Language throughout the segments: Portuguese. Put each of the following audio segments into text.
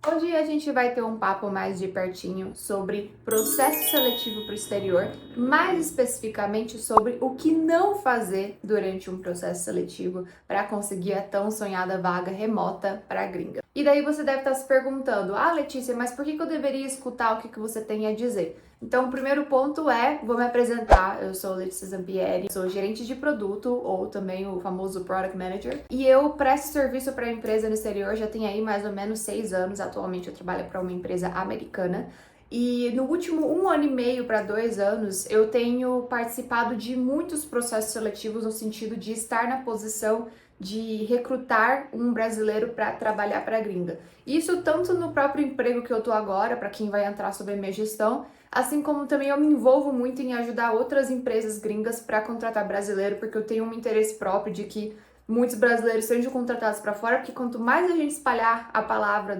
Hoje a gente vai ter um papo mais de pertinho sobre processo seletivo para o exterior, mais especificamente sobre o que não fazer durante um processo seletivo para conseguir a tão sonhada vaga remota para a gringa. E daí você deve estar se perguntando, Letícia, mas por que eu deveria escutar o que você tem a dizer? Então, o primeiro ponto vou me apresentar, eu sou Letícia Zampieri, sou gerente de produto, ou também o famoso Product Manager, e eu presto serviço para a empresa no exterior, já tem aí mais ou menos 6 anos, atualmente eu trabalho para uma empresa americana, e no último 1 ano e meio para 2 anos, eu tenho participado de muitos processos seletivos no sentido de estar na posição de recrutar um brasileiro para trabalhar para a gringa. Isso tanto no próprio emprego que eu tô agora, para quem vai entrar sobre a minha gestão, assim como também eu me envolvo muito em ajudar outras empresas gringas para contratar brasileiro, porque eu tenho um interesse próprio de que muitos brasileiros sejam contratados para fora, porque quanto mais a gente espalhar a palavra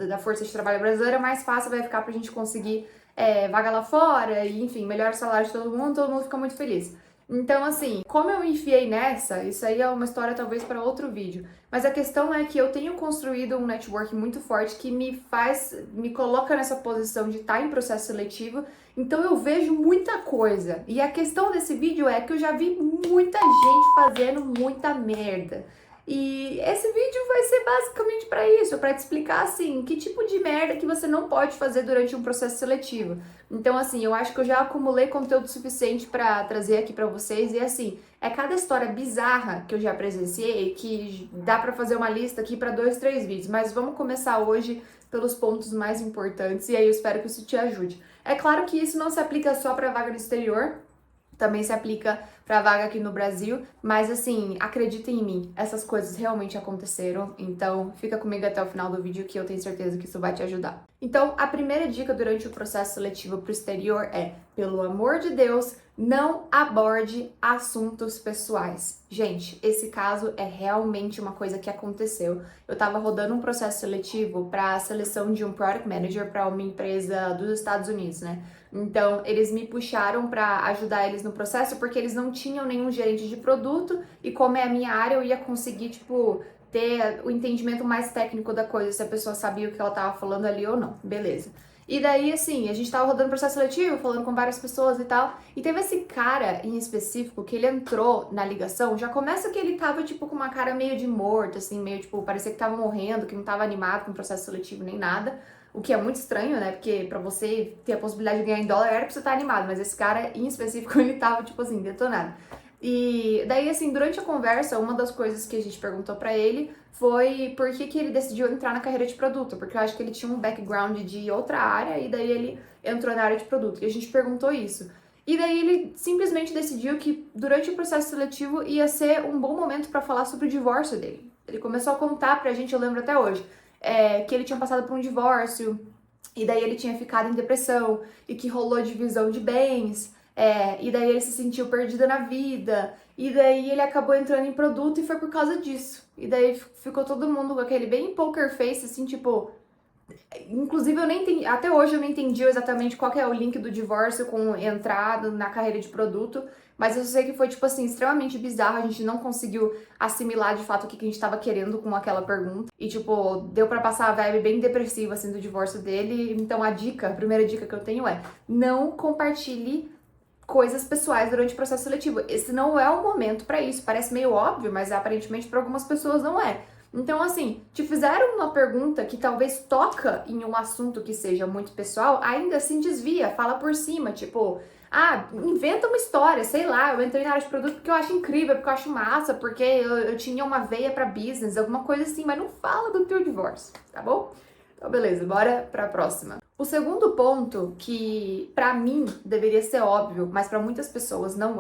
da força de trabalho brasileira, mais fácil vai ficar para a gente conseguir vaga lá fora e, enfim, melhora o salário de todo mundo fica muito feliz. Então, assim, como eu enfiei nessa, isso aí é uma história talvez para outro vídeo. Mas a questão é que eu tenho construído um network muito forte que me coloca nessa posição de estar em processo seletivo. Então eu vejo muita coisa. E a questão desse vídeo é que eu já vi muita gente fazendo muita merda. E esse vídeo vai ser basicamente para isso, para te explicar assim, que tipo de merda que você não pode fazer durante um processo seletivo. Então assim, eu acho que eu já acumulei conteúdo suficiente para trazer aqui para vocês e assim, é cada história bizarra que eu já presenciei que dá para fazer uma lista aqui para 2, 3 vídeos, mas vamos começar hoje pelos pontos mais importantes e aí eu espero que isso te ajude. É claro que isso não se aplica só para vaga no exterior, também se aplica para vaga aqui no Brasil, mas assim, acreditem em mim, essas coisas realmente aconteceram, então fica comigo até o final do vídeo que eu tenho certeza que isso vai te ajudar. Então, a primeira dica durante o processo seletivo para o exterior é, pelo amor de Deus, não aborde assuntos pessoais. Gente, esse caso é realmente uma coisa que aconteceu. Eu tava rodando um processo seletivo para a seleção de um Product Manager para uma empresa dos Estados Unidos, né? Então, eles me puxaram para ajudar eles no processo porque eles não tinham nenhum gerente de produto e como é a minha área, eu ia conseguir, tipo, ter o entendimento mais técnico da coisa, se a pessoa sabia o que ela tava falando ali ou não. Beleza. E daí, assim, a gente tava rodando processo seletivo, falando com várias pessoas e tal, e teve esse cara em específico que ele entrou na ligação, já começa que ele tava, tipo, com uma cara meio de morto, assim, meio, tipo, parecia que tava morrendo, que não tava animado com o processo seletivo nem nada. O que é muito estranho, né? Porque pra você ter a possibilidade de ganhar em dólar era pra você estar animado, mas esse cara em específico ele tava, tipo assim, detonado. E daí, assim, durante a conversa, uma das coisas que a gente perguntou pra ele foi por que ele decidiu entrar na carreira de produto, porque eu acho que ele tinha um background de outra área e daí ele entrou na área de produto. E a gente perguntou isso. E daí ele simplesmente decidiu que durante o processo seletivo ia ser um bom momento pra falar sobre o divórcio dele. Ele começou a contar pra gente, eu lembro até hoje, que ele tinha passado por um divórcio, e daí ele tinha ficado em depressão, e que rolou divisão de bens, e daí ele se sentiu perdido na vida, e daí ele acabou entrando em produto e foi por causa disso. E daí ficou todo mundo com aquele bem poker face, assim, tipo... Inclusive, eu nem entendi, até hoje eu não entendi exatamente qual que é o link do divórcio com entrada na carreira de produto, mas eu sei que foi, tipo assim, extremamente bizarro, a gente não conseguiu assimilar de fato o que a gente tava querendo com aquela pergunta. E, tipo, deu pra passar a vibe bem depressiva, assim, do divórcio dele. Então, a primeira dica que eu tenho é, não compartilhe coisas pessoais durante o processo seletivo. Esse não é o momento pra isso, parece meio óbvio, mas aparentemente pra algumas pessoas não é. Então, assim, te fizeram uma pergunta que talvez toca em um assunto que seja muito pessoal, ainda assim desvia, fala por cima, tipo, inventa uma história, sei lá, eu entrei na área de produto porque eu acho incrível, porque eu acho massa, porque eu tinha uma veia pra business, alguma coisa assim, mas não fala do teu divórcio, tá bom? Então, beleza, bora pra próxima. O segundo ponto, que pra mim deveria ser óbvio, mas pra muitas pessoas não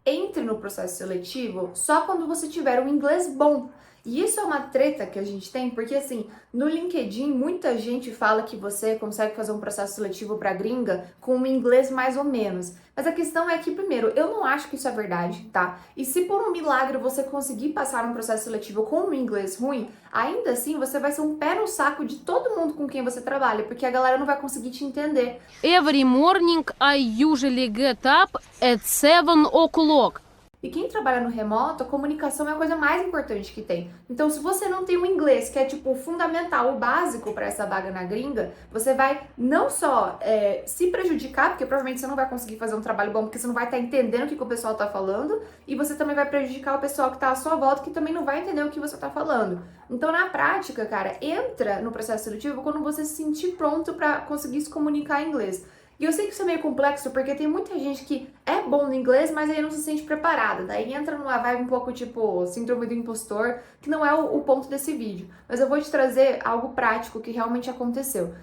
entre no processo seletivo só quando você tiver um inglês bom. E isso é uma treta que a gente tem, porque assim, no LinkedIn muita gente fala que você consegue fazer um processo seletivo para gringa com um inglês mais ou menos. Mas a questão é que, primeiro, eu não acho que isso é verdade, tá? E se por um milagre você conseguir passar um processo seletivo com um inglês ruim, ainda assim você vai ser um pé no saco de todo mundo com quem você trabalha, porque a galera não vai conseguir te entender. Every morning I usually get up at 7 o'clock. E quem trabalha no remoto, a comunicação é a coisa mais importante que tem. Então, se você não tem o inglês, que é tipo fundamental, o básico para essa vaga na gringa, você vai não só se prejudicar, porque provavelmente você não vai conseguir fazer um trabalho bom, porque você não vai estar entendendo o que o pessoal tá falando, e você também vai prejudicar o pessoal que tá à sua volta, que também não vai entender o que você tá falando. Então, na prática, cara, entra no processo seletivo quando você se sentir pronto para conseguir se comunicar em inglês. E eu sei que isso é meio complexo, porque tem muita gente que é bom no inglês, mas aí não se sente preparada. Daí entra numa vibe um pouco tipo síndrome do impostor, que não é o ponto desse vídeo. Mas eu vou te trazer algo prático que realmente aconteceu.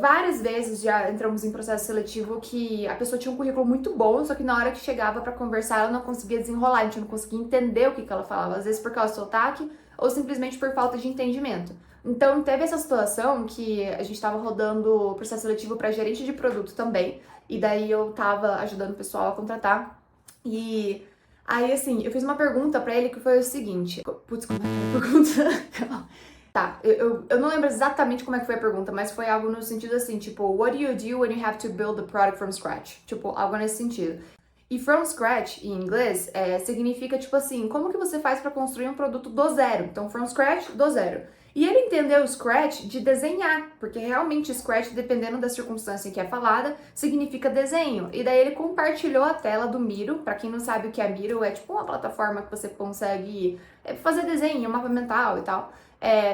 Várias vezes já entramos em processo seletivo que a pessoa tinha um currículo muito bom, só que na hora que chegava pra conversar ela não conseguia desenrolar, a gente não conseguia entender o que ela falava, às vezes por causa do sotaque ou simplesmente por falta de entendimento. Então teve essa situação que a gente tava rodando o processo seletivo pra gerente de produto também, e daí eu tava ajudando o pessoal a contratar, e aí assim, eu fiz uma pergunta pra ele que foi o seguinte, putz, como é que era a pergunta? Tá, eu não lembro exatamente como é que foi a pergunta, mas foi algo no sentido assim, tipo, what do you do when you have to build the product from scratch? Tipo, algo nesse sentido. E from scratch, em inglês, significa, tipo assim, como que você faz para construir um produto do zero? Então, from scratch, do zero. E ele entendeu o scratch de desenhar, porque realmente scratch, dependendo da circunstância em que é falada, significa desenho. E daí ele compartilhou a tela do Miro. Para quem não sabe o que é Miro, é tipo uma plataforma que você consegue fazer desenho, mapa mental e tal.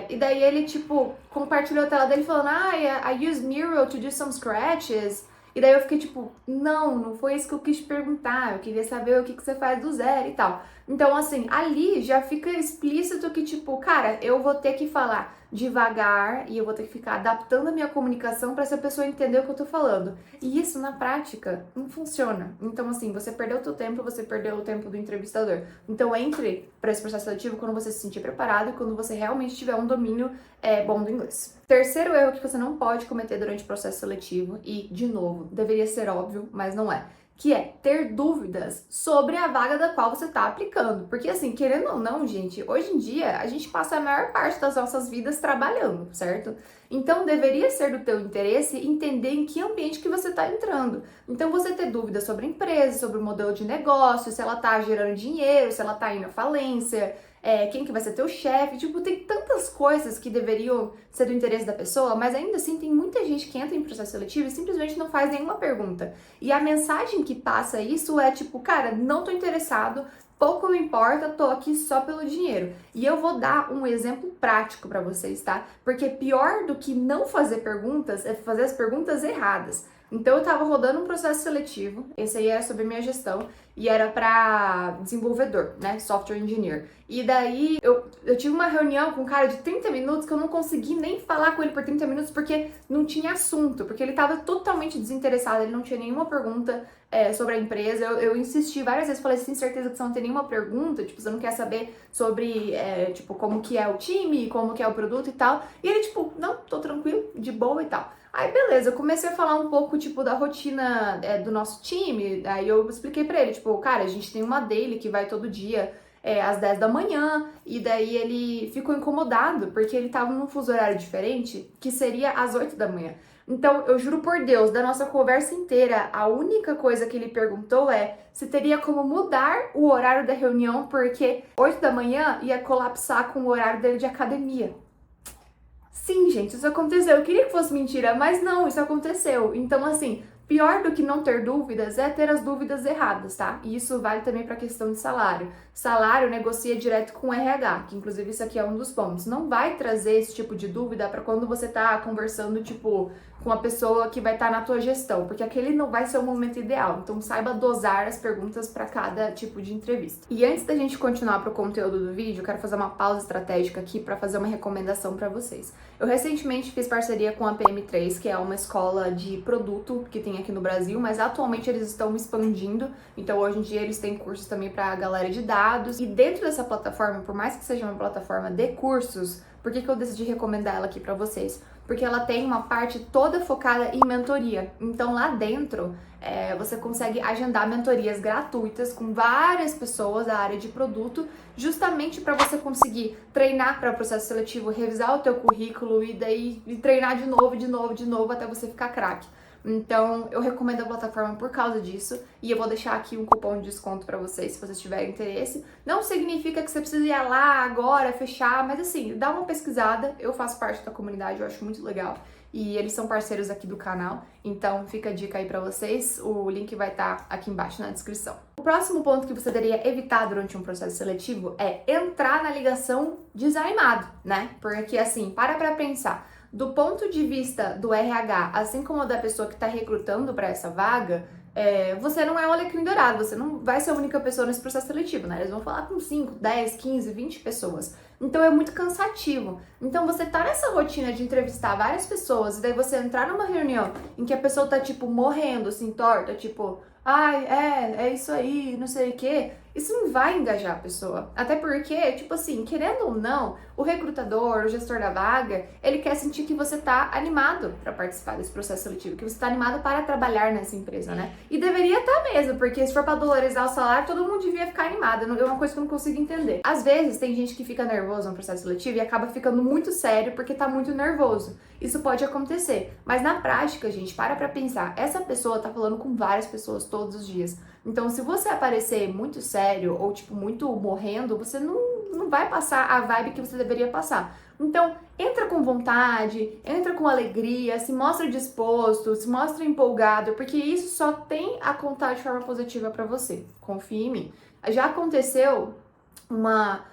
E daí ele, tipo, compartilhou a tela dele falando, I use Miro to do some scratches. E daí eu fiquei tipo, não foi isso que eu quis te perguntar, eu queria saber o que você faz do zero e tal. Então, assim, ali já fica explícito que, tipo, cara, eu vou ter que falar devagar e eu vou ter que ficar adaptando a minha comunicação para essa pessoa entender o que eu tô falando. E isso, na prática, não funciona. Então, assim, você perdeu o teu tempo, você perdeu o tempo do entrevistador. Então, entre para esse processo seletivo quando você se sentir preparado e quando você realmente tiver um domínio bom do inglês. Terceiro erro que você não pode cometer durante o processo seletivo, e, de novo, deveria ser óbvio, mas não é, que é ter dúvidas sobre a vaga da qual você está aplicando. Porque, assim, querendo ou não, gente, hoje em dia a gente passa a maior parte das nossas vidas trabalhando, certo? Então, deveria ser do teu interesse entender em que ambiente que você está entrando. Então, você ter dúvidas sobre a empresa, sobre o modelo de negócio, se ela está gerando dinheiro, se ela está indo à falência, quem que vai ser teu chefe, tipo, tem tantas coisas que deveriam ser do interesse da pessoa, mas ainda assim tem muita gente que entra em processo seletivo e simplesmente não faz nenhuma pergunta. E a mensagem que passa isso é tipo, cara, não tô interessado, pouco me importa, tô aqui só pelo dinheiro. E eu vou dar um exemplo prático pra vocês, tá? Porque pior do que não fazer perguntas é fazer as perguntas erradas. Então eu tava rodando um processo seletivo, esse aí era sobre minha gestão, e era para desenvolvedor, né, software engineer. E daí eu tive uma reunião com um cara de 30 minutos que eu não consegui nem falar com ele por 30 minutos porque não tinha assunto, porque ele tava totalmente desinteressado, ele não tinha nenhuma pergunta sobre a empresa. Eu insisti várias vezes, falei, você tem certeza que você não tem nenhuma pergunta? Tipo, você não quer saber sobre, tipo, como que é o time, como que é o produto e tal? E ele, tipo, não, tô tranquilo, de boa e tal. Aí, beleza, eu comecei a falar um pouco, tipo, da rotina do nosso time, aí eu expliquei pra ele, tipo, cara, a gente tem uma daily que vai todo dia às 10 da manhã, e daí ele ficou incomodado, porque ele tava num fuso horário diferente, que seria às 8 da manhã. Então, eu juro por Deus, da nossa conversa inteira, a única coisa que ele perguntou é se teria como mudar o horário da reunião, porque 8 da manhã ia colapsar com o horário dele de academia. Sim, gente, isso aconteceu. Eu queria que fosse mentira, mas não, isso aconteceu. Então, assim, pior do que não ter dúvidas é ter as dúvidas erradas, tá? E isso vale também para a questão de salário. Salário negocia direto com o RH, que inclusive isso aqui é um dos pontos. Não vai trazer esse tipo de dúvida para quando você tá conversando, tipo, com a pessoa que vai estar na tua gestão, porque aquele não vai ser o momento ideal. Então, saiba dosar as perguntas para cada tipo de entrevista. E antes da gente continuar pro conteúdo do vídeo, eu quero fazer uma pausa estratégica aqui para fazer uma recomendação para vocês. Eu recentemente fiz parceria com a PM3, que é uma escola de produto que tem aqui no Brasil, mas atualmente eles estão expandindo, então hoje em dia eles têm cursos também para a galera de dados. E dentro dessa plataforma, por mais que seja uma plataforma de cursos, por que eu decidi recomendar ela aqui para vocês? Porque ela tem uma parte toda focada em mentoria. Então lá dentro você consegue agendar mentorias gratuitas com várias pessoas da área de produto, justamente para você conseguir treinar para o processo seletivo, revisar o teu currículo e daí treinar de novo até você ficar craque. Então, eu recomendo a plataforma por causa disso e eu vou deixar aqui um cupom de desconto para vocês, se vocês tiverem interesse. Não significa que você precisa ir lá agora, fechar, mas assim, dá uma pesquisada. Eu faço parte da comunidade, eu acho muito legal. E eles são parceiros aqui do canal, então fica a dica aí pra vocês, o link vai estar aqui embaixo na descrição. O próximo ponto que você deveria evitar durante um processo seletivo é entrar na ligação desanimado, né? Porque assim, pra pensar, do ponto de vista do RH, assim como da pessoa que tá recrutando para essa vaga, você não é o alecrim dourado, você não vai ser a única pessoa nesse processo seletivo, né? Eles vão falar com 5, 10, 15, 20 pessoas. Então é muito cansativo. Então você tá nessa rotina de entrevistar várias pessoas e daí você entrar numa reunião em que a pessoa tá, tipo, morrendo, assim, torta, tipo, ai, é isso aí, não sei o quê. Isso não vai engajar a pessoa. Até porque, tipo assim, querendo ou não, o recrutador, o gestor da vaga, ele quer sentir que você tá animado para participar desse processo seletivo, que você tá animado para trabalhar nessa empresa, né? E deveria estar mesmo, porque se for pra valorizar o salário, todo mundo devia ficar animado. É uma coisa que eu não consigo entender. Às vezes, tem gente que fica nervoso no processo seletivo e acaba ficando muito sério porque tá muito nervoso. Isso pode acontecer. Mas na prática, gente, pra pensar. Essa pessoa tá falando com várias pessoas todos os dias. Então, se você aparecer muito sério ou, tipo, muito morrendo, você não vai passar a vibe que você deveria passar. Então, entra com vontade, entra com alegria, se mostra disposto, se mostra empolgado, porque isso só tem a contar de forma positiva pra você. Confie em mim. Já aconteceu uma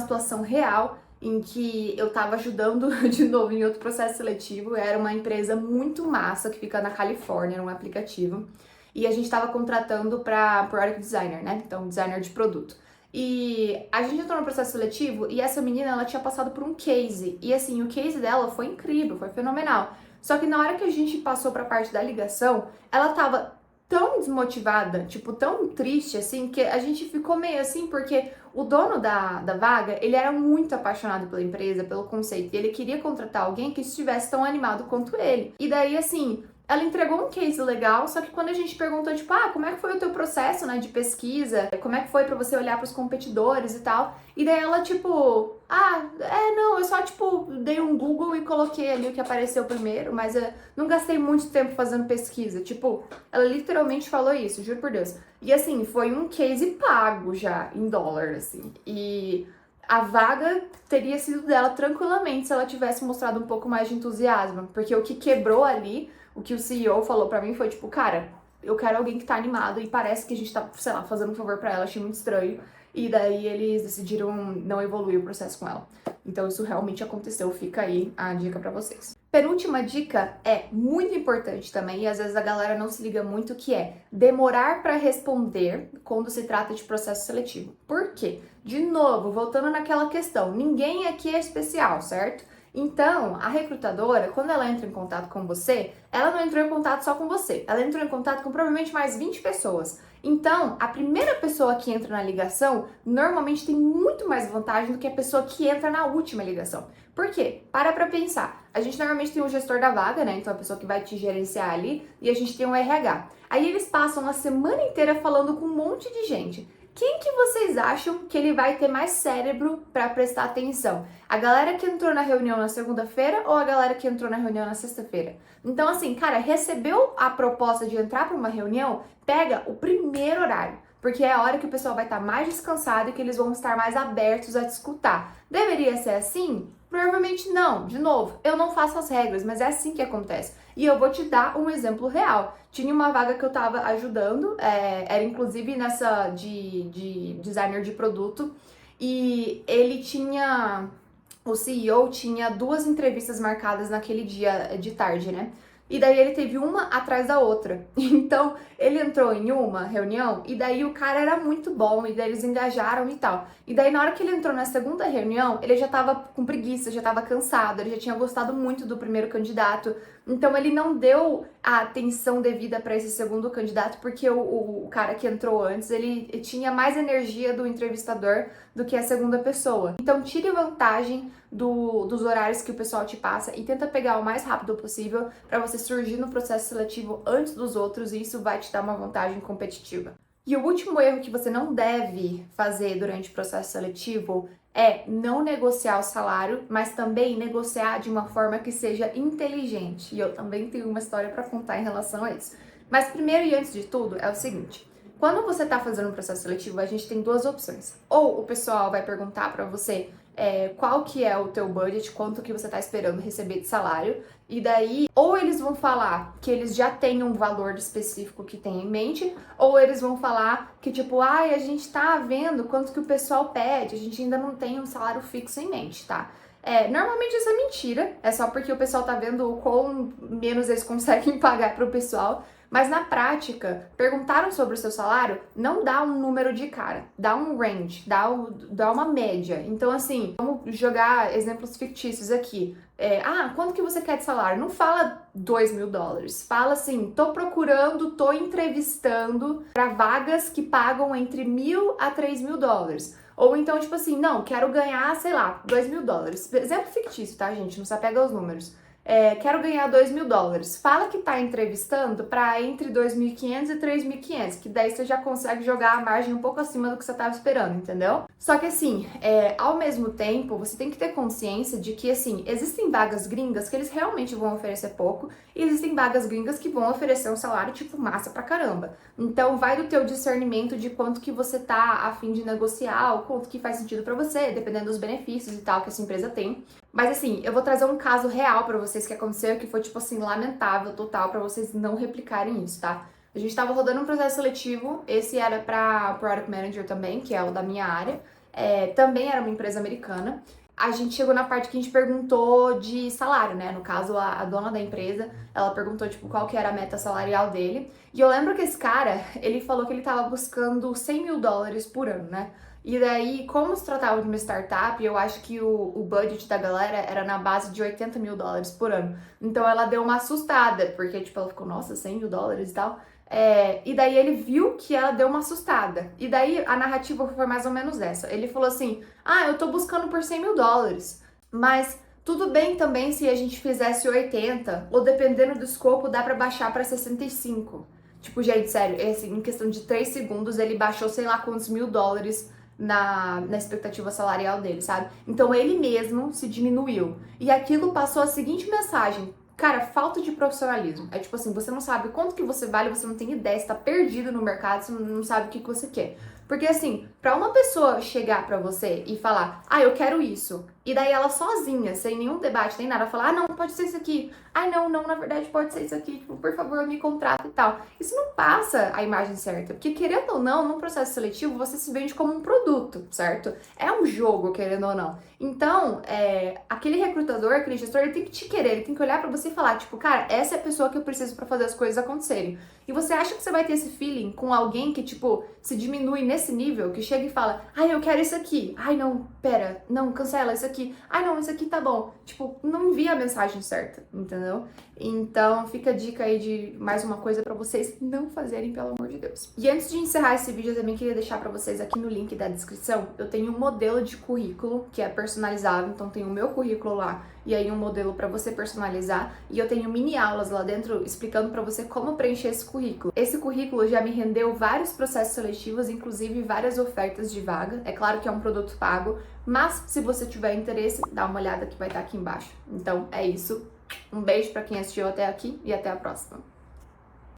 situação real em que eu tava ajudando de novo em outro processo seletivo. Era uma empresa muito massa que fica na Califórnia, era um aplicativo. E a gente tava contratando pra Product Designer, né? Então, designer de produto. E a gente entrou no processo seletivo e essa menina, ela tinha passado por um case. E assim, o case dela foi incrível, foi fenomenal. Só que na hora que a gente passou pra parte da ligação, ela tava tão desmotivada, tipo, tão triste, assim, que a gente ficou meio assim, porque o dono da vaga, ele era muito apaixonado pela empresa, pelo conceito, e ele queria contratar alguém que estivesse tão animado quanto ele. E daí, assim, ela entregou um case legal, só que quando a gente perguntou, tipo, como é que foi o teu processo, né, de pesquisa? Como é que foi pra você olhar pros competidores e tal? E daí ela, tipo, não, eu só, tipo, dei um Google e coloquei ali o que apareceu primeiro, mas eu não gastei muito tempo fazendo pesquisa. Tipo, ela literalmente falou isso, juro por Deus. E assim, foi um case pago já, em dólar, assim. E a vaga teria sido dela tranquilamente se ela tivesse mostrado um pouco mais de entusiasmo. Porque o que quebrou ali, o que o CEO falou pra mim foi tipo, cara, eu quero alguém que tá animado e parece que a gente tá, sei lá, fazendo um favor pra ela, achei muito estranho. E daí eles decidiram não evoluir o processo com ela. Então isso realmente aconteceu, fica aí a dica pra vocês. Penúltima dica é muito importante também, e às vezes a galera não se liga muito, que é demorar para responder quando se trata de processo seletivo. Por quê? De novo, voltando naquela questão, ninguém aqui é especial, certo? Então, a recrutadora, quando ela entra em contato com você, ela não entrou em contato só com você, ela entrou em contato com provavelmente mais 20 pessoas. Então, a primeira pessoa que entra na ligação normalmente tem muito mais vantagem do que a pessoa que entra na última ligação. Por quê? Pra pensar. A gente normalmente tem um gestor da vaga, né? Então, a pessoa que vai te gerenciar ali, e a gente tem um RH. Aí eles passam a semana inteira falando com um monte de gente. Quem que vocês acham que ele vai ter mais cérebro para prestar atenção? A galera que entrou na reunião na segunda-feira ou a galera que entrou na reunião na sexta-feira? Então, assim, cara, recebeu a proposta de entrar para uma reunião, pega o primeiro horário, porque é a hora que o pessoal vai estar mais descansado e que eles vão estar mais abertos a te escutar. Deveria ser assim? Provavelmente não. De novo, eu não faço as regras, mas é assim que acontece. E eu vou te dar um exemplo real. Tinha uma vaga que eu tava ajudando, era inclusive nessa de designer de produto, e o CEO tinha 2 entrevistas marcadas naquele dia de tarde, né? E daí ele teve uma atrás da outra. Então, ele entrou em uma reunião e daí o cara era muito bom e daí eles engajaram e tal. E daí na hora que ele entrou na segunda reunião, ele já tava com preguiça, já tava cansado, ele já tinha gostado muito do primeiro candidato. Então ele não deu a atenção devida para esse segundo candidato porque o cara que entrou antes, ele tinha mais energia do entrevistador do que a segunda pessoa. Então tire vantagem dos horários que o pessoal te passa e tenta pegar o mais rápido possível para você surgir no processo seletivo antes dos outros, e isso vai te dar uma vantagem competitiva. E o último erro que você não deve fazer durante o processo seletivo é não negociar o salário, mas também negociar de uma forma que seja inteligente. E eu também tenho uma história para contar em relação a isso. Mas primeiro e antes de tudo é o seguinte: quando você está fazendo um processo seletivo, a gente tem duas opções. Ou o pessoal vai perguntar para você qual que é o teu budget, quanto que você está esperando receber de salário, e daí ou eles vão falar que eles já têm um valor específico que tem em mente, ou eles vão falar que tipo, ai, a gente tá vendo quanto que o pessoal pede, a gente ainda não tem um salário fixo em mente, tá? Normalmente isso é mentira, é só porque o pessoal tá vendo o quão menos eles conseguem pagar pro pessoal. Mas na prática, perguntaram sobre o seu salário, não dá um número de cara, dá um range, dá uma média. Então, assim, vamos jogar exemplos fictícios aqui. Quanto que você quer de salário? Não fala $2.000, fala assim, tô entrevistando para vagas que pagam entre $1.000 a $3.000. Ou então, tipo assim, não, quero ganhar, sei lá, $2.000. Exemplo fictício, tá, gente? Não se apega aos números. Quero ganhar $2.000. Fala que tá entrevistando para entre 2.500 e 3.500, que daí você já consegue jogar a margem um pouco acima do que você tava esperando, entendeu? Só que assim, ao mesmo tempo, você tem que ter consciência de que, assim, existem vagas gringas que eles realmente vão oferecer pouco e existem vagas gringas que vão oferecer um salário, tipo, massa pra caramba. Então, vai do teu discernimento de quanto que você tá a fim de negociar, ou quanto que faz sentido pra você, dependendo dos benefícios e tal que essa empresa tem. Mas assim, eu vou trazer um caso real pra vocês que aconteceu, que foi tipo assim, lamentável total, pra vocês não replicarem isso, tá? A gente tava rodando um processo seletivo, esse era pra Product Manager também, que é o da minha área, também era uma empresa americana. A gente chegou na parte que a gente perguntou de salário, né? No caso, a dona da empresa, ela perguntou, tipo, qual que era a meta salarial dele. E eu lembro que esse cara, ele falou que ele tava buscando $100.000 por ano, né? E daí, como se tratava de uma startup, eu acho que o budget da galera era na base de $80.000 por ano. Então ela deu uma assustada, porque tipo, ela ficou, nossa, $100.000 e tal. E daí ele viu que ela deu uma assustada. E daí a narrativa foi mais ou menos essa. Ele falou assim, eu tô buscando por $100.000, mas tudo bem também se a gente fizesse 80, ou dependendo do escopo, dá pra baixar pra 65. Tipo, gente, sério, em questão de 3 segundos, ele baixou sei lá quantos $1.000 na expectativa salarial dele, sabe? Então ele mesmo se diminuiu. E aquilo passou a seguinte mensagem: cara, falta de profissionalismo. É tipo assim, você não sabe quanto que você vale, você não tem ideia, você tá perdido no mercado, você não sabe o que você quer. Porque assim, pra uma pessoa chegar pra você e falar, eu quero isso, e daí ela sozinha, sem nenhum debate, nem nada, falar, não, pode ser isso aqui, não, na verdade pode ser isso aqui, tipo, por favor, me contrata e tal. Isso não passa a imagem certa, porque querendo ou não, num processo seletivo, você se vende como um produto, certo? É um jogo, querendo ou não. Então, aquele recrutador, aquele gestor, ele tem que te querer, ele tem que olhar pra você e falar, tipo, cara, essa é a pessoa que eu preciso pra fazer as coisas acontecerem. E você acha que você vai ter esse feeling com alguém que, tipo, se diminui nesse nível, que chega e fala, eu quero isso aqui, não, pera, não, cancela isso aqui, não, isso aqui tá bom. Tipo, não envia a mensagem certa, entendeu? Então, fica a dica aí de mais uma coisa pra vocês não fazerem, pelo amor de Deus. E antes de encerrar esse vídeo, eu também queria deixar pra vocês aqui no link da descrição, eu tenho um modelo de currículo que é personalizável, então tem o meu currículo lá, e aí um modelo pra você personalizar, e eu tenho mini aulas lá dentro explicando pra você como preencher esse currículo. Esse currículo já me rendeu vários processos seletivos, inclusive várias ofertas de vaga. É claro que é um produto pago, mas se você tiver interesse, dá uma olhada que vai estar aqui embaixo. Então é isso. Um beijo pra quem assistiu até aqui e até a próxima.